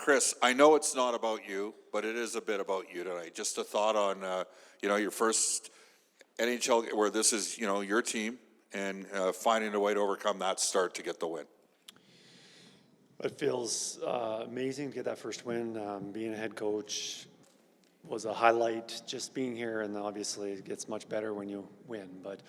Kris, I know it's not about you, but it is a bit about you tonight. Just a thought on, your first NHL where this is, your team and finding a way to overcome that start to get the win. It feels amazing to get that first win. Being a head coach was a highlight. Just being here, and obviously it gets much better when you win. But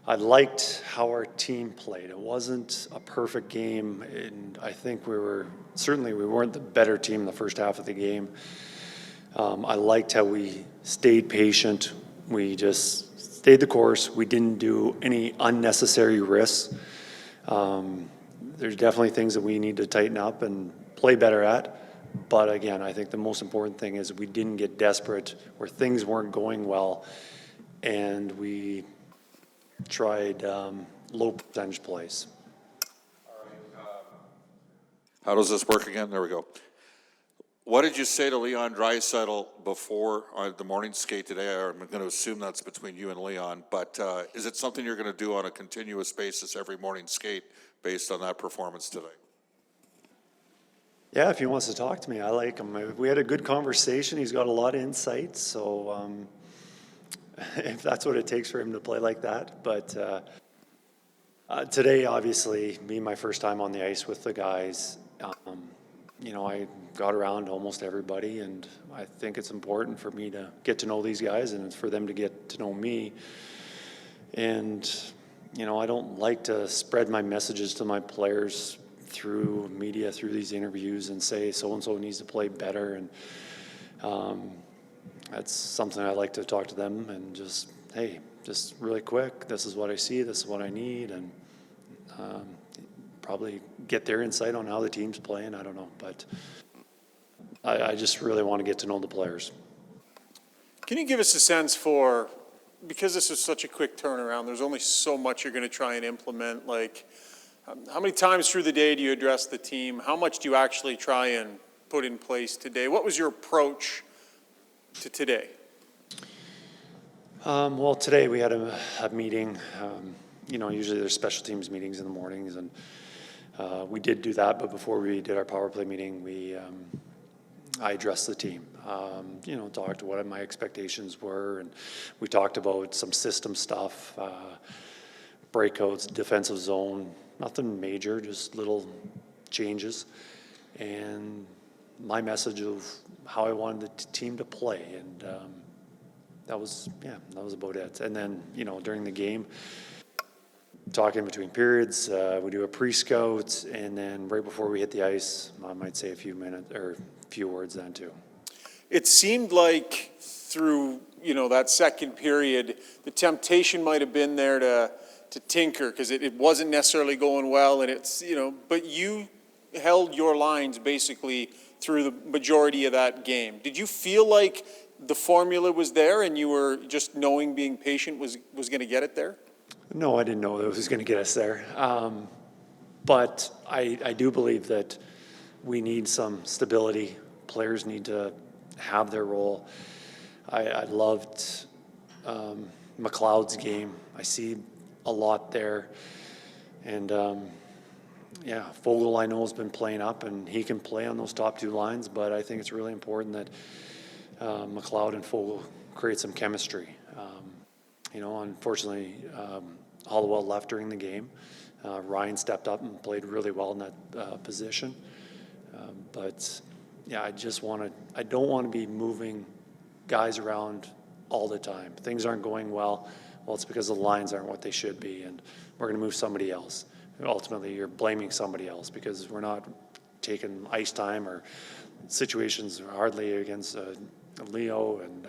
I liked how our team played. It wasn't a perfect game, and I think we weren't the better team in the first half of the game. I liked how we stayed patient. We just stayed the course. We didn't do any unnecessary risks. There's definitely things that we need to tighten up and play better at. But again, I think the most important thing is we didn't get desperate where things weren't going well, and we tried low percentage plays. How does this work again? There we go. What did you say to Leon Draisaitl before the morning skate today? I'm going to assume that's between you and Leon, but is it something you're going to do on a continuous basis every morning skate based on that performance today? Yeah, if he wants to talk to me, I like him. We had a good conversation. He's got a lot of insight, so if that's what it takes for him to play like that. But today, obviously, being my first time on the ice with the guys, I got around almost everybody, and I think it's important for me to get to know these guys and for them to get to know me. And, I don't like to spread my messages to my players through media, through these interviews, and say so-and-so needs to play better. And that's something I like to talk to them and just, hey, just really quick, this is what I see, this is what I need, and probably get their insight on how the team's playing. I don't know, but I just really want to get to know the players. Can you give us a sense for, because this is such a quick turnaround, there's only so much you're going to try and implement, like how many times through the day do you address the team? How much do you actually try and put in place today? What was your approach to today? Well, today we had a meeting. Usually there's special teams meetings in the mornings, and we did do that. But before we did our power play meeting, I addressed the team. Talked to what my expectations were, and we talked about some system stuff, breakouts, defensive zone. Nothing major, just little changes, and my message of how I wanted the team to play, and that was about it. And then during the game, talking between periods, we do a pre-scout, and then right before we hit the ice, I might say a few words then too. It seemed like through that second period, the temptation might have been there to tinker because it wasn't necessarily going well, and but you held your lines basically through the majority of that game. Did you feel like the formula was there and you were just knowing being patient was going to get it there? No, I didn't know it was going to get us there. But I do believe that we need some stability. Players need to have their role. I loved McLeod's game. I see a lot there. And, Fogle, I know, has been playing up, and he can play on those top two lines, but I think it's really important that McLeod and Fogle create some chemistry. Unfortunately, Hollowell left during the game. Ryan stepped up and played really well in that position. I don't want to be moving guys around all the time. Things aren't going well. Well, it's because the lines aren't what they should be, and we're going to move somebody else. Ultimately, you're blaming somebody else because we're not taking ice time or situations hardly against Leo and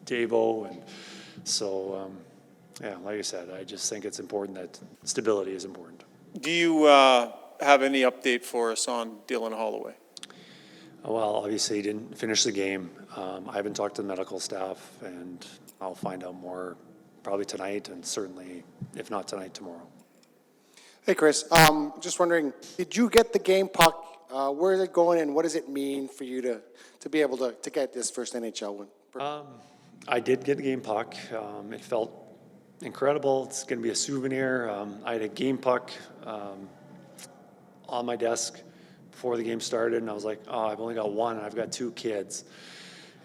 Davo. And so, like I said, I just think it's important that stability is important. Do you have any update for us on Dylan Holloway? Well, obviously he didn't finish the game. I haven't talked to the medical staff, and I'll find out more probably tonight, and certainly, if not tonight, tomorrow. Hey, Kris. Just wondering, did you get the game puck? Where is it going, and what does it mean for you to be able to get this first NHL win? I did get the game puck. It felt incredible. It's going to be a souvenir. I had a game puck on my desk before the game started, and I was like, oh, I've only got one, and I've got 2 kids.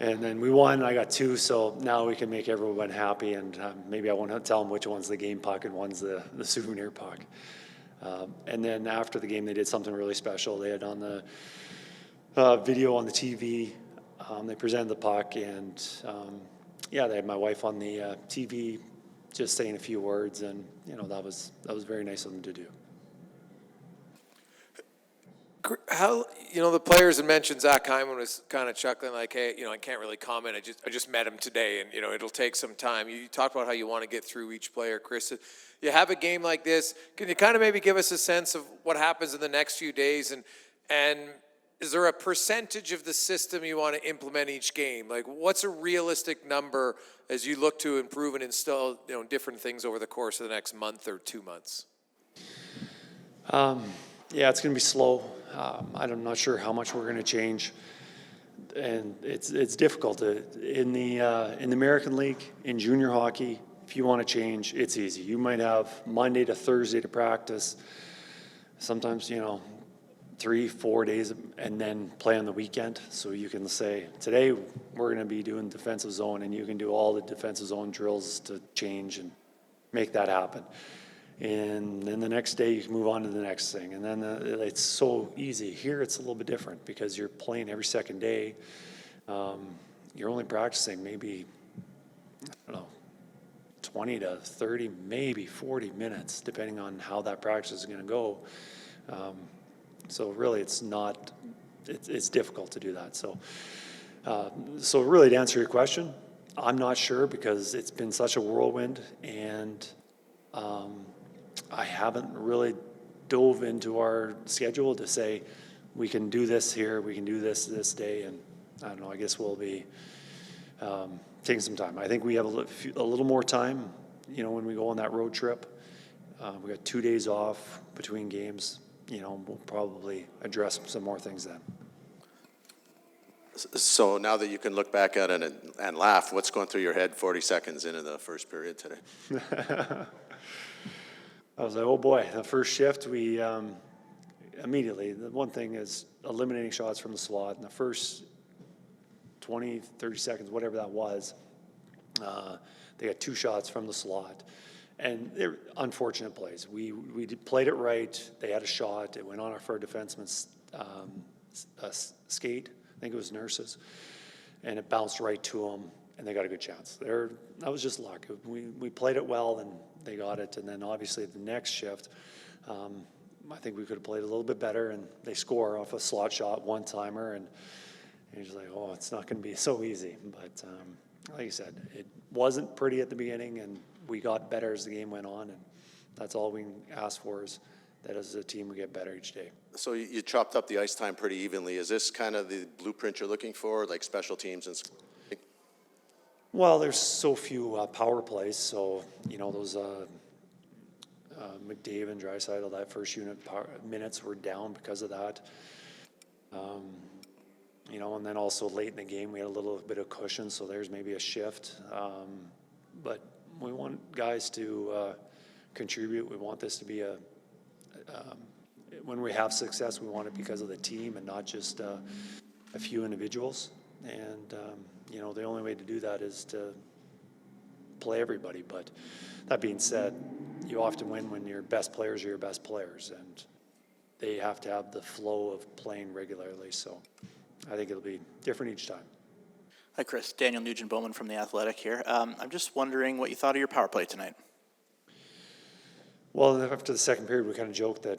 And then we won, and I got 2, so now we can make everyone happy, and maybe I won't tell them which one's the game puck and one's the souvenir puck. And then after the game, they did something really special. They had on the video on the TV, they presented the puck, and they had my wife on the TV just saying a few words, and that was very nice of them to do. How, the players had mentioned Zach Hyman was kind of chuckling like, hey, I can't really comment. I just met him today, and, it'll take some time. You talked about how you want to get through each player. Kris, you have a game like this. Can you kind of maybe give us a sense of what happens in the next few days? And is there a percentage of the system you want to implement each game? Like, what's a realistic number as you look to improve and install, different things over the course of the next month or 2 months? Yeah, it's going to be slow. I'm not sure how much we're going to change, and it's difficult. In the American League, in junior hockey, if you want to change, it's easy. You might have Monday to Thursday to practice, sometimes 3-4 days, and then play on the weekend. So you can say, today we're going to be doing defensive zone, and you can do all the defensive zone drills to change and make that happen. And then the next day you can move on to the next thing. And then it's so easy. Here it's a little bit different because you're playing every second day. You're only practicing maybe, 20 to 30, maybe 40 minutes, depending on how that practice is going to go. So really it's difficult to do that. So really to answer your question, I'm not sure because it's been such a whirlwind, and I haven't really dove into our schedule to say we can do this here, we can do this day, and I don't know, I guess we'll be taking some time. I think we have a little more time, when we go on that road trip. We got 2 days off between games. We'll probably address some more things then. So now that you can look back at it and laugh, what's going through your head 40 seconds into the first period today? I was like, oh boy, the first shift, we immediately, the one thing is eliminating shots from the slot. In the first 20, 30 seconds, whatever that was, they got 2 shots from the slot. And they're unfortunate plays. We played it right. They had a shot. It went on for a defenseman's skate. I think it was Nurse's. And it bounced right to them, and they got a good chance. That was just luck. We played it well, and they got it. And then obviously the next shift, I think we could have played a little bit better, and they score off a slot shot, one-timer, and you're just like, oh, it's not going to be so easy. But like you said, it wasn't pretty at the beginning, and we got better as the game went on, and that's all we can ask for is that as a team we get better each day. So you chopped up the ice time pretty evenly. Is this kind of the blueprint you're looking for, like special teams and scoring? Well, there's so few power plays, so those McDavid and Draisaitl, that first unit minutes were down because of that. And then also late in the game we had a little bit of cushion, so there's maybe a shift. But we want guys to contribute. We want this to be when we have success, we want it because of the team and not just a few individuals. And the only way to do that is to play everybody. But that being said, you often win when your best players are your best players, and they have to have the flow of playing regularly. So I think it'll be different each time. Hi, Kris. Daniel Nugent-Bowman from The Athletic here. I'm just wondering what you thought of your power play tonight. Well, after the second period, we kind of joked that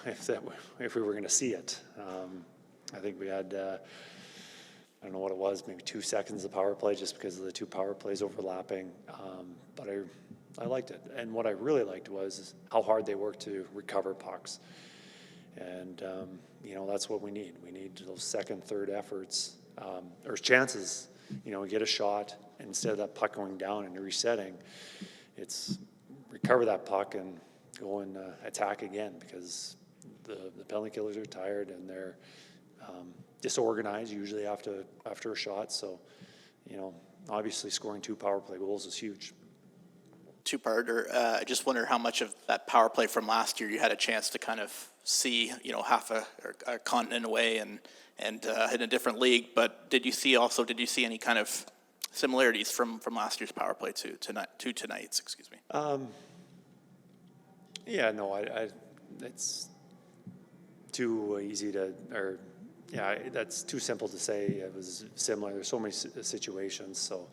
if we were going to see it. I think we had, I don't know what it was, maybe 2 seconds of power play just because of the 2 power plays overlapping. But I liked it. And what I really liked was how hard they worked to recover pucks. And, that's what we need. We need those second, third efforts, or chances, we get a shot, and instead of that puck going down and resetting, it's recover that puck and go and attack again, because the penalty killers are tired and they're disorganized usually after a shot. So, obviously scoring 2 power play goals is huge. two-parter. I just wonder how much of that power play from last year you had a chance to kind of see, half a continent away and in a different league. But did you see any kind of similarities from last year's power play to tonight's? Excuse me. Yeah, no, it's too easy to, or yeah, that's too simple to say. It was similar. There's so many situations. So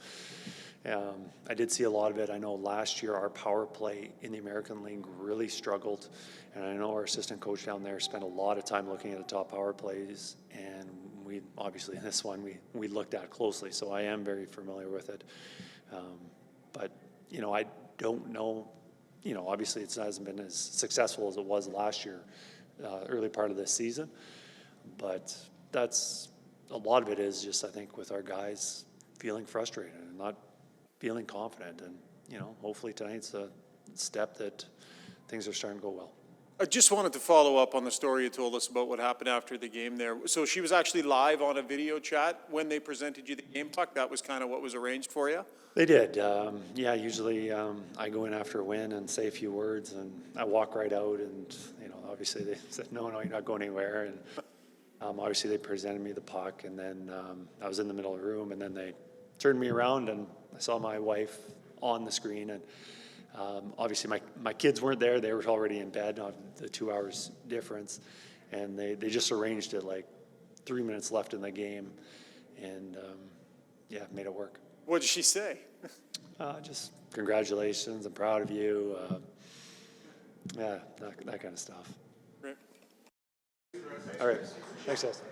I did see a lot of it. I know last year our power play in the American League really struggled, and I know our assistant coach down there spent a lot of time looking at the top power plays, and we obviously in this one we looked at closely. So I am very familiar with it, but I don't know. Obviously it hasn't been as successful as it was last year, early part of this season. But that's a lot of it is just, I think, with our guys feeling frustrated and not feeling confident. And, hopefully tonight's a step that things are starting to go well. I just wanted to follow up on the story you told us about what happened after the game there. So she was actually live on a video chat when they presented you the game puck. That was kind of what was arranged for you? They did. Yeah, usually I go in after a win and say a few words, and I walk right out, and, obviously they said, no, you're not going anywhere. And obviously they presented me the puck, and then I was in the middle of the room, and then they turned me around, and I saw my wife on the screen, and obviously my kids weren't there. They were already in bed on the 2 hours difference, and they just arranged it like 3 minutes left in the game, and made it work. What did she say? Just congratulations, I'm proud of you. That kind of stuff. Right. All right, thanks, guys.